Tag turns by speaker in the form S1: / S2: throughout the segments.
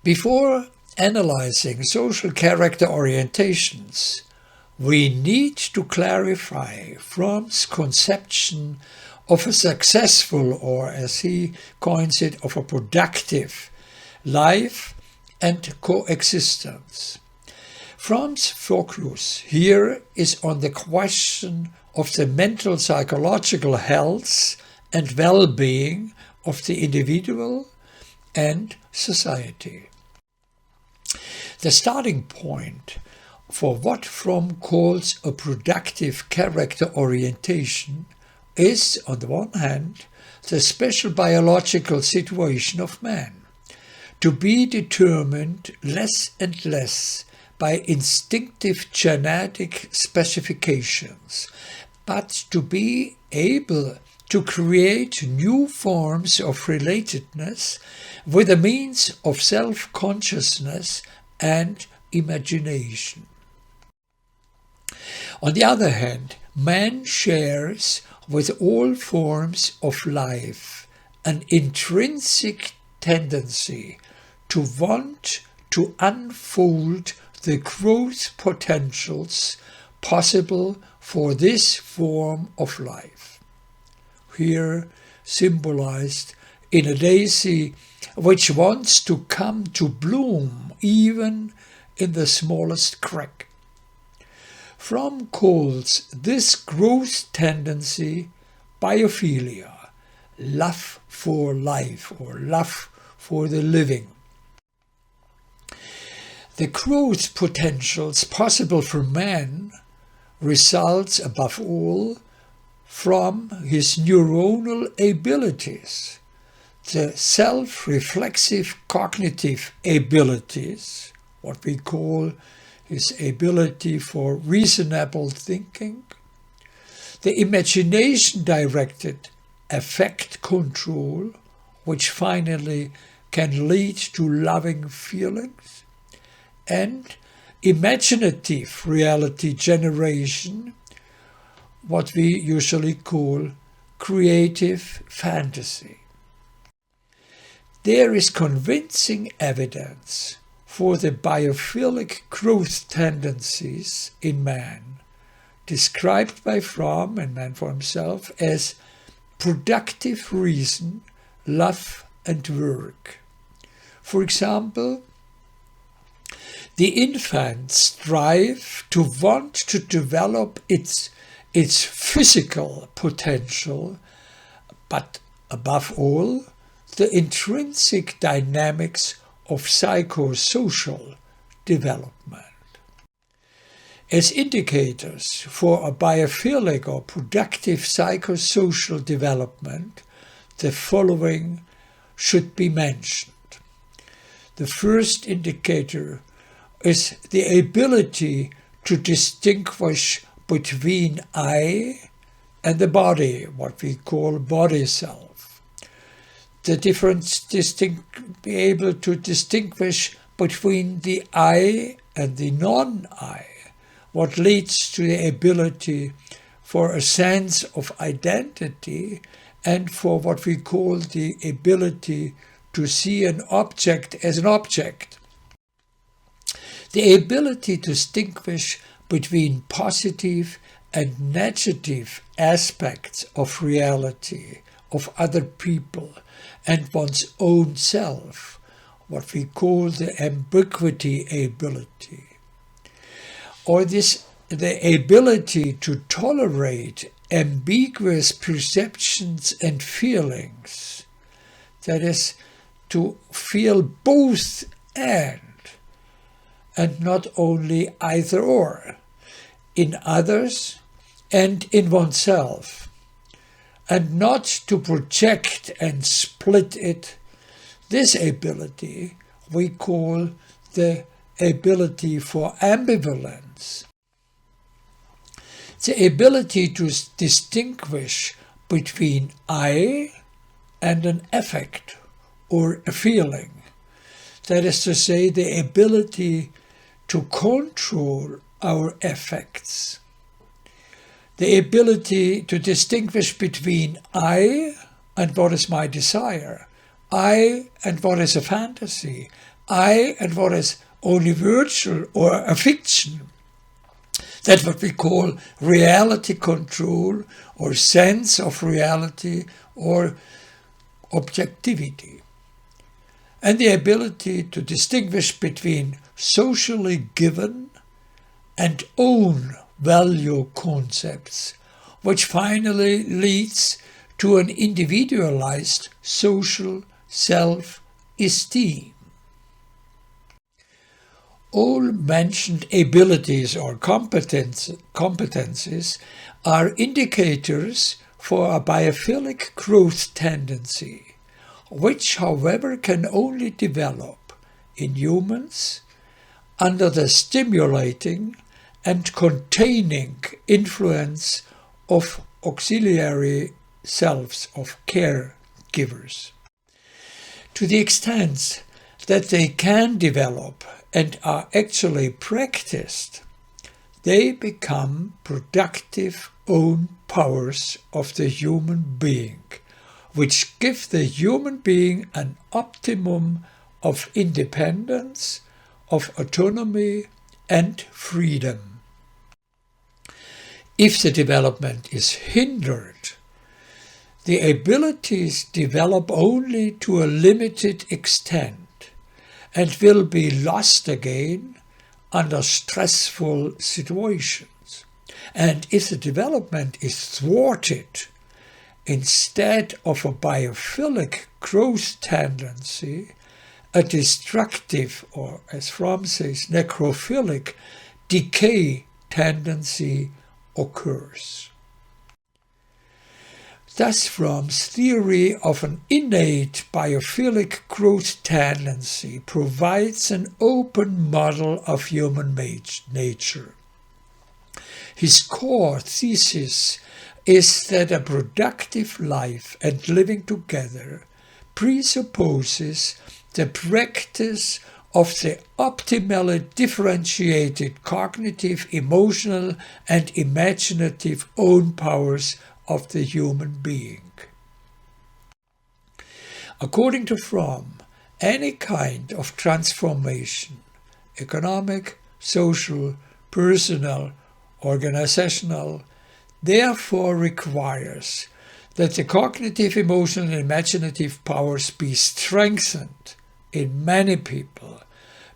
S1: Before analyzing social character orientations, we need to clarify Fromm's conception of a successful, or as he coins it, of a productive life and coexistence. Fromm's focus here is on the question of the mental psychological health and well-being of the individual and society. The starting point for what Fromm calls a productive character orientation is, on the one hand, the special biological situation of man, to be determined less and less by instinctive genetic specifications, but to be able to create new forms of relatedness with a means of self-consciousness and imagination. On the other hand, man shares with all forms of life an intrinsic tendency to want to unfold the growth potentials possible for this form of life. Here symbolized in a daisy which wants to come to bloom even in the smallest crack. Fromm calls this growth tendency biophilia, love for life or love for the living. The growth potentials possible for man results above all from his neuronal abilities, the self-reflexive cognitive abilities, what we call his ability for reasonable thinking, the imagination-directed affect control, which finally can lead to loving feelings, and imaginative reality generation, what we usually call creative fantasy. There is convincing evidence for the biophilic growth tendencies in man, described by Fromm and man for himself as productive reason, love and work. For example, the infant strives to want to develop its physical potential, but above all, the intrinsic dynamics of psychosocial development. As indicators for a biophilic or productive psychosocial development, the following should be mentioned. The first indicator is the ability to distinguish between I and the body, what we call body self. The difference be able to distinguish between the I and the non-I, what leads to the ability for a sense of identity and for what we call the ability to see an object as an object. The ability to distinguish between positive and negative aspects of reality, of other people, and one's own self, what we call the ambiguity ability. Or the ability to tolerate ambiguous perceptions and feelings, that is, to feel both and not only either or, in others and in oneself, and not to project and split it. This ability we call the ability for ambivalence. The ability to distinguish between I and an affect or a feeling. That is to say, the ability to control our affects. The ability to distinguish between I and what is my desire, I and what is a fantasy, I and what is only virtual or a fiction. That's what we call reality control or sense of reality or objectivity. And the ability to distinguish between socially given and own value concepts, which finally leads to an individualized social self-esteem. All mentioned abilities or competencies are indicators for a biophilic growth tendency, which, however, can only develop in humans under the stimulating and containing influence of auxiliary selves, of caregivers. To the extent that they can develop and are actually practiced, they become productive own powers of the human being, which give the human being an optimum of independence, of autonomy and freedom. If the development is hindered, the abilities develop only to a limited extent and will be lost again under stressful situations. And if the development is thwarted, instead of a biophilic growth tendency, a destructive, or as Fromm says, necrophilic decay tendency occurs. Thus, Fromm's theory of an innate biophilic growth tendency provides an open model of human nature. His core thesis is that a productive life and living together presupposes the practice of the optimally differentiated cognitive, emotional, and imaginative own powers of the human being. According to Fromm, any kind of transformation, economic, social, personal, organizational, therefore requires that the cognitive, emotional, and imaginative powers be strengthened in many people,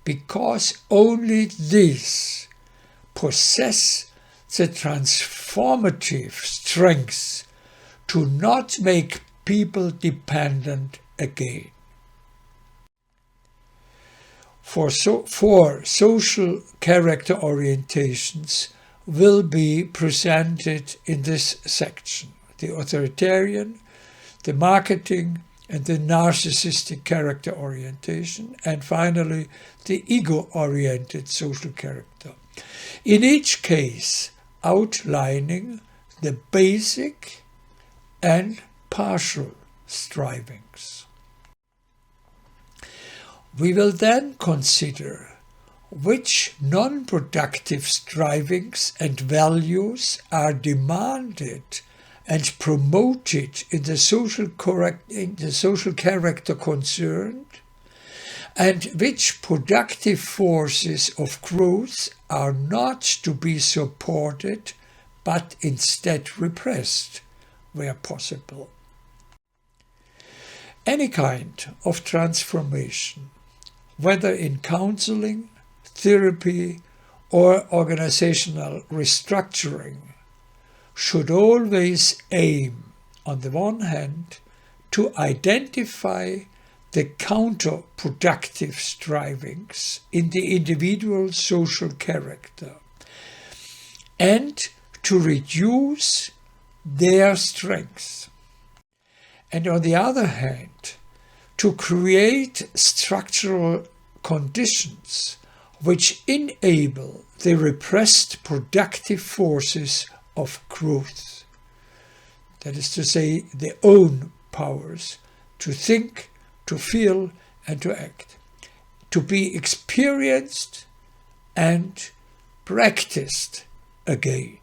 S1: because only these possess the transformative strength to not make people dependent again. For social character orientations will be presented in this section: the authoritarian, the marketing, and the narcissistic character orientation, and finally the ego-oriented social character. In each case, outlining the basic and partial strivings. We will then consider which non-productive strivings and values are demanded and promoted in the social character concerned, and which productive forces of growth are not to be supported, but instead repressed where possible. Any kind of transformation, whether in counseling, therapy, or organizational restructuring, should always aim, on the one hand, to identify the counterproductive strivings in the individual social character and to reduce their strengths. And on the other hand, to create structural conditions which enable the repressed productive forces of growth. That is to say, their own powers to think, to feel, and to act, to be experienced and practiced again.